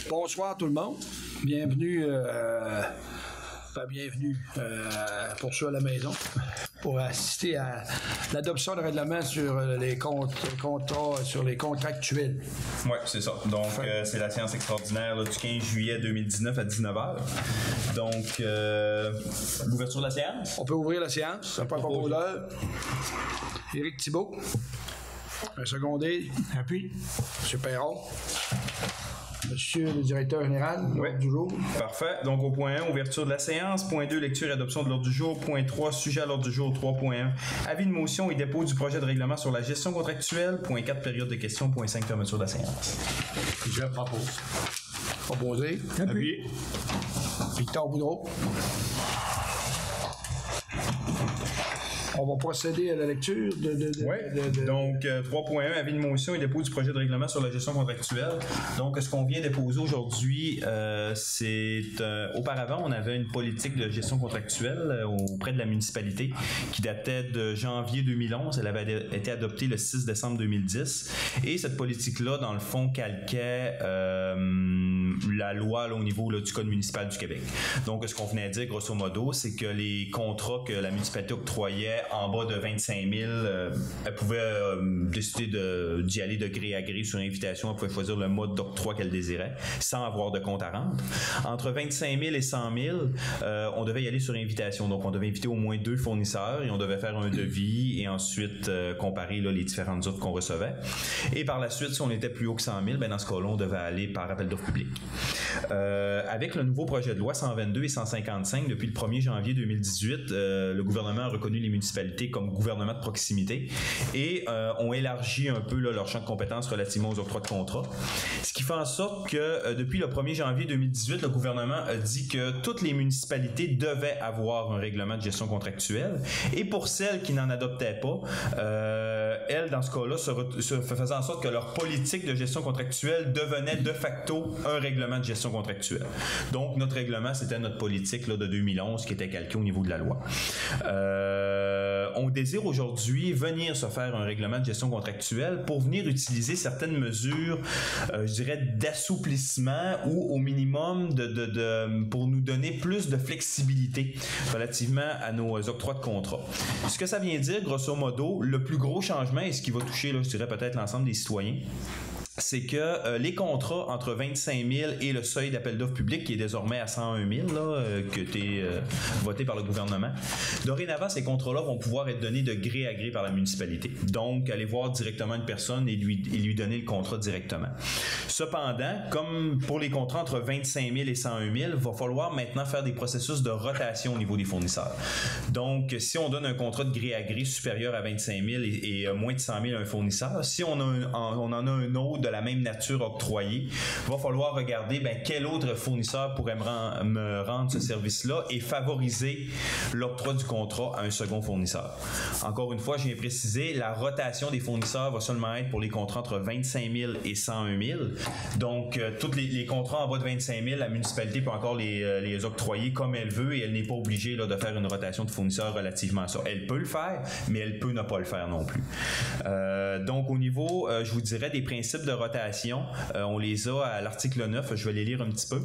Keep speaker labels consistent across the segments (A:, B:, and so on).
A: Bonsoir tout le monde. Bienvenue, pour ceux à la maison, pour assister à l'adoption de règlement sur les contrats, sur les contractuels.
B: Oui, c'est ça. Donc, c'est la séance extraordinaire là, du 15 juillet 2019 à 19h. Donc, l'ouverture de la séance.
A: On peut ouvrir la séance. Ça prend pas beaucoup d'heure. Éric Thibault. Un secondé. Appui. M. Perron. Monsieur le directeur général, l'ordre du jour.
B: Parfait. Donc, au point 1, ouverture de la séance. Point 2, lecture et adoption de l'ordre du jour. Point 3, sujet à l'ordre du jour 3.1. Avis de motion et dépôt du projet de règlement sur la gestion contractuelle. Point 4, période de questions. Point 5, fermeture de la séance.
A: Je propose. Proposé. Appuyé. Victor Boudreau. On va procéder à la lecture
B: Donc, 3.1, avis de motion et dépôt du projet de règlement sur la gestion contractuelle. Donc, ce qu'on vient déposer aujourd'hui, c'est... auparavant, on avait une politique de gestion contractuelle auprès de la municipalité qui datait de janvier 2011. Elle avait été adoptée le 6 décembre 2010. Et cette politique-là, dans le fond, calquait la loi là, au niveau là, du Code municipal du Québec. Donc, ce qu'on venait de dire, grosso modo, c'est que les contrats que la municipalité octroyait en bas de 25 000, elle pouvait décider d'y aller de gré à gré sur invitation. Elle pouvait choisir le mode d'octroi qu'elle désirait sans avoir de compte à rendre. Entre 25 000 et 100 000, on devait y aller sur invitation. Donc, on devait inviter au moins 2 fournisseurs et on devait faire un devis et ensuite comparer là, les différentes offres qu'on recevait. Et par la suite, si on était plus haut que 100 000, ben, dans ce cas-là, on devait aller par appel d'offres publiques. Avec le nouveau projet de loi 122 et 155, depuis le 1er janvier 2018, le gouvernement a reconnu les municipalités comme gouvernement de proximité et ont élargi un peu là, leur champ de compétences relativement aux octrois de contrats. Ce qui fait en sorte que depuis le 1er janvier 2018, le gouvernement a dit que toutes les municipalités devaient avoir un règlement de gestion contractuelle et pour celles qui n'en adoptaient pas, elles, dans ce cas-là, se faisaient en sorte que leur politique de gestion contractuelle devenait de facto un règlement de gestion contractuelle. Donc, notre règlement, c'était notre politique là, de 2011 qui était calquée au niveau de la loi. On désire aujourd'hui venir se faire un règlement de gestion contractuelle pour venir utiliser certaines mesures, je dirais, d'assouplissement ou au minimum pour nous donner plus de flexibilité relativement à nos octrois de contrat. Ce que ça vient dire, grosso modo, le plus gros changement et ce qui va toucher, là, je dirais peut-être l'ensemble des citoyens, c'est que les contrats entre 25 000 et le seuil d'appel d'offres public qui est désormais à 101 000 là, qui a été voté par le gouvernement, dorénavant, ces contrats-là vont pouvoir être donnés de gré à gré par la municipalité. Donc, aller voir directement une personne et lui donner le contrat directement. Cependant, comme pour les contrats entre 25 000 et 101 000, il va falloir maintenant faire des processus de rotation au niveau des fournisseurs. Donc, si on donne un contrat de gré à gré supérieur à 25 000 et moins de 100 000 à un fournisseur, si on en a un autre de la même nature octroyée, il va falloir regarder quel autre fournisseur pourrait me rendre ce service-là et favoriser l'octroi du contrat à un second fournisseur. Encore une fois, je viens préciser, la rotation des fournisseurs va seulement être pour les contrats entre 25 000 et 101 000. Donc, tous les contrats en bas de 25 000, la municipalité peut encore les octroyer comme elle veut et elle n'est pas obligée là, de faire une rotation de fournisseurs relativement à ça. Elle peut le faire, mais elle peut ne pas le faire non plus. Donc, au niveau, je vous dirais, des principes de rotation, on les a à l'article 9, je vais les lire un petit peu.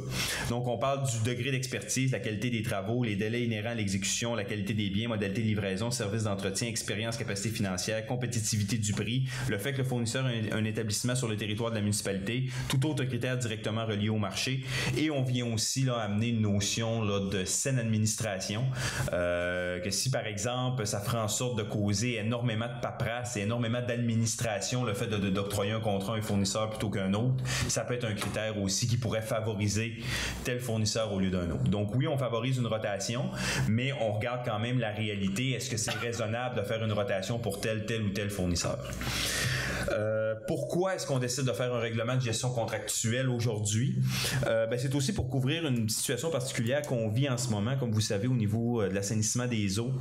B: Donc, on parle du degré d'expertise, la qualité des travaux, les délais inhérents à l'exécution, la qualité des biens, modalité de livraison, services d'entretien, expérience, capacité financière, compétitivité du prix, le fait que le fournisseur ait un établissement sur le territoire de la municipalité, tout autre critère directement relié au marché. Et on vient aussi là, amener une notion là, de saine administration, que si par exemple, ça ferait en sorte de causer énormément de paperasse et énormément d'administration, le fait d'octroyer un contrat à un fournisseur plutôt qu'un autre, ça peut être un critère aussi qui pourrait favoriser tel fournisseur au lieu d'un autre. Donc oui, on favorise une rotation, mais on regarde quand même la réalité. Est-ce que c'est raisonnable de faire une rotation pour tel ou tel fournisseur? Pourquoi est-ce qu'on décide de faire un règlement de gestion contractuelle aujourd'hui? C'est aussi pour couvrir une situation particulière qu'on vit en ce moment, comme vous savez, au niveau de l'assainissement des eaux.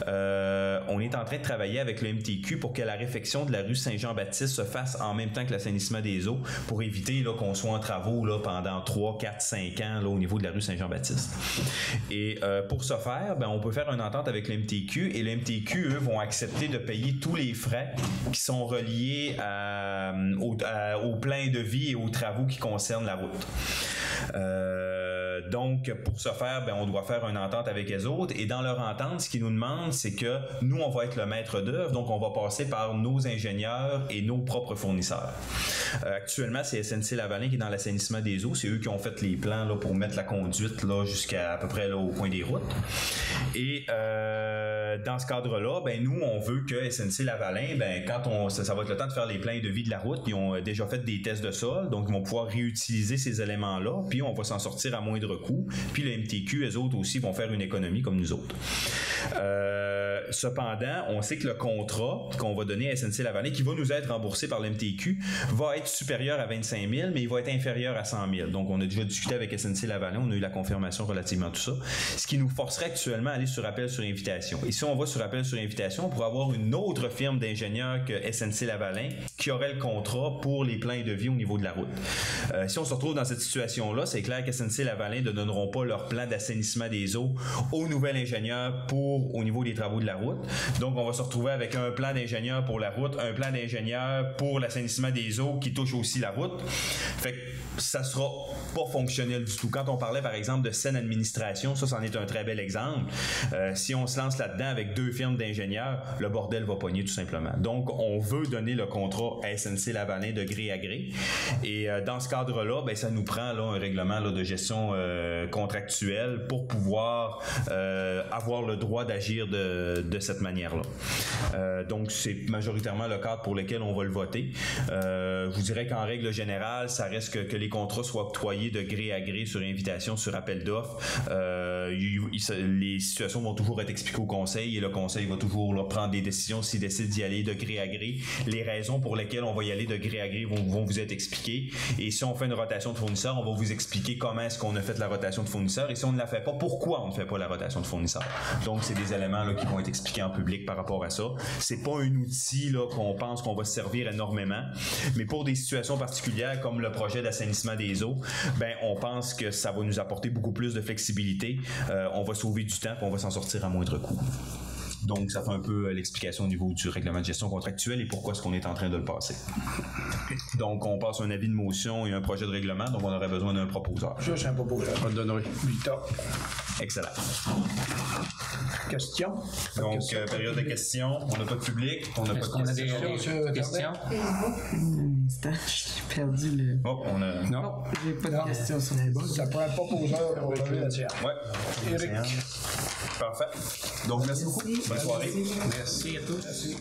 B: On est en train de travailler avec le MTQ pour que la réfection de la rue Saint-Jean-Baptiste se fasse en même temps que l'assainissement des eaux, pour éviter là, qu'on soit en travaux là, pendant 3, 4, 5 ans là, au niveau de la rue Saint-Jean-Baptiste. Et pour ce faire, on peut faire une entente avec le MTQ, et le MTQ, eux, vont accepter de payer tous les frais qui sont reliés au plein de vie et aux travaux qui concernent la route. Donc, pour ce faire, on doit faire une entente avec les autres, et dans leur entente, ce qu'ils nous demandent, c'est que nous, on va être le maître d'œuvre, donc on va passer par nos ingénieurs et nos propres fournisseurs. Actuellement, c'est SNC-Lavalin qui est dans l'assainissement des eaux. C'est eux qui ont fait les plans là, pour mettre la conduite là, jusqu'à peu près là, au coin des routes. Et dans ce cadre-là, nous, on veut que SNC-Lavalin, quand ça va être le temps de faire les plans de vie de la route, ils ont déjà fait des tests de sol, donc ils vont pouvoir réutiliser ces éléments-là, puis on va s'en sortir à moindre coût. Puis le MTQ, eux autres aussi, vont faire une économie comme nous autres. Cependant, on sait que le contrat qu'on va donner à SNC-Lavalin, qui va nous être remboursé par le MTQ, va être supérieur à 25 000, mais il va être inférieur à 100 000. Donc, on a déjà discuté avec SNC-Lavalin, on a eu la confirmation relativement à tout ça, ce qui nous forcerait actuellement à aller sur appel sur invitation. Et si on va sur appel sur invitation, on pourrait avoir une autre firme d'ingénieurs que SNC-Lavalin qui aurait le contrat pour les plans de vie au niveau de la route. Si on se retrouve dans cette situation-là, c'est clair que SNC-Lavalin ne donneront pas leur plan d'assainissement des eaux au nouvel ingénieur au niveau des travaux de la route. Donc, on va se retrouver avec un plan d'ingénieur pour la route, un plan d'ingénieur pour l'assainissement des eaux qui touche aussi la route. Fait que ça sera pas fonctionnel du tout. Quand on parlait, par exemple, de saine administration, ça, c'en est un très bel exemple. Si on se lance là-dedans avec 2 firmes d'ingénieurs, le bordel va pogner tout simplement. Donc, on veut donner le contrat à SNC-Lavalin de gré à gré. Et dans ce cadre-là, ça nous prend là, un règlement là, de gestion contractuelle pour pouvoir avoir le droit d'agir de cette manière-là. Donc, c'est majoritairement le cadre pour lequel on va le voter. Je vous dirais qu'en règle générale, ça reste que les contrats soient octroyés de gré à gré sur invitation, sur appel d'offres. Les situations vont toujours être expliquées au conseil, et le conseil va toujours là, prendre des décisions s'il décide d'y aller de gré à gré. Les raisons pour lesquelles on va y aller de gré à gré vont vous être expliquées. Et si on fait une rotation de fournisseurs, on va vous expliquer comment est-ce qu'on a fait la rotation de fournisseurs, et si on ne la fait pas, pourquoi on ne fait pas la rotation de fournisseurs. Donc, c'est des éléments là, qui vont être expliqués en public par rapport à ça. C'est pas un outil là, qu'on pense qu'on va se servir énormément, mais pour des situations particulières comme le projet d'assainissement des eaux, on pense que ça va nous apporter beaucoup plus de flexibilité. On va sauver du temps et on va s'en sortir à moindre coût. Donc, ça fait un peu l'explication au niveau du règlement de gestion contractuelle et pourquoi est-ce qu'on est en train de le passer. Donc, on passe un avis de motion et un projet de règlement, donc on aurait besoin d'un proposeur.
A: Je suis un proposeur.
C: On te donnerait.
A: Victor.
B: Excellent.
A: Question?
B: Donc, période de questions. On n'a pas de public. On n'a pas de
C: questions.
D: J'ai perdu le...
B: Oh, on a...
C: Non.
D: J'ai pas de questions sur les bas.
A: Ça prend un proposeur pour lever la tienne.
B: Ouais.
A: Éric.
B: Parfait. Donc, merci beaucoup. Bonne soirée.
C: Merci à tous.
A: Merci.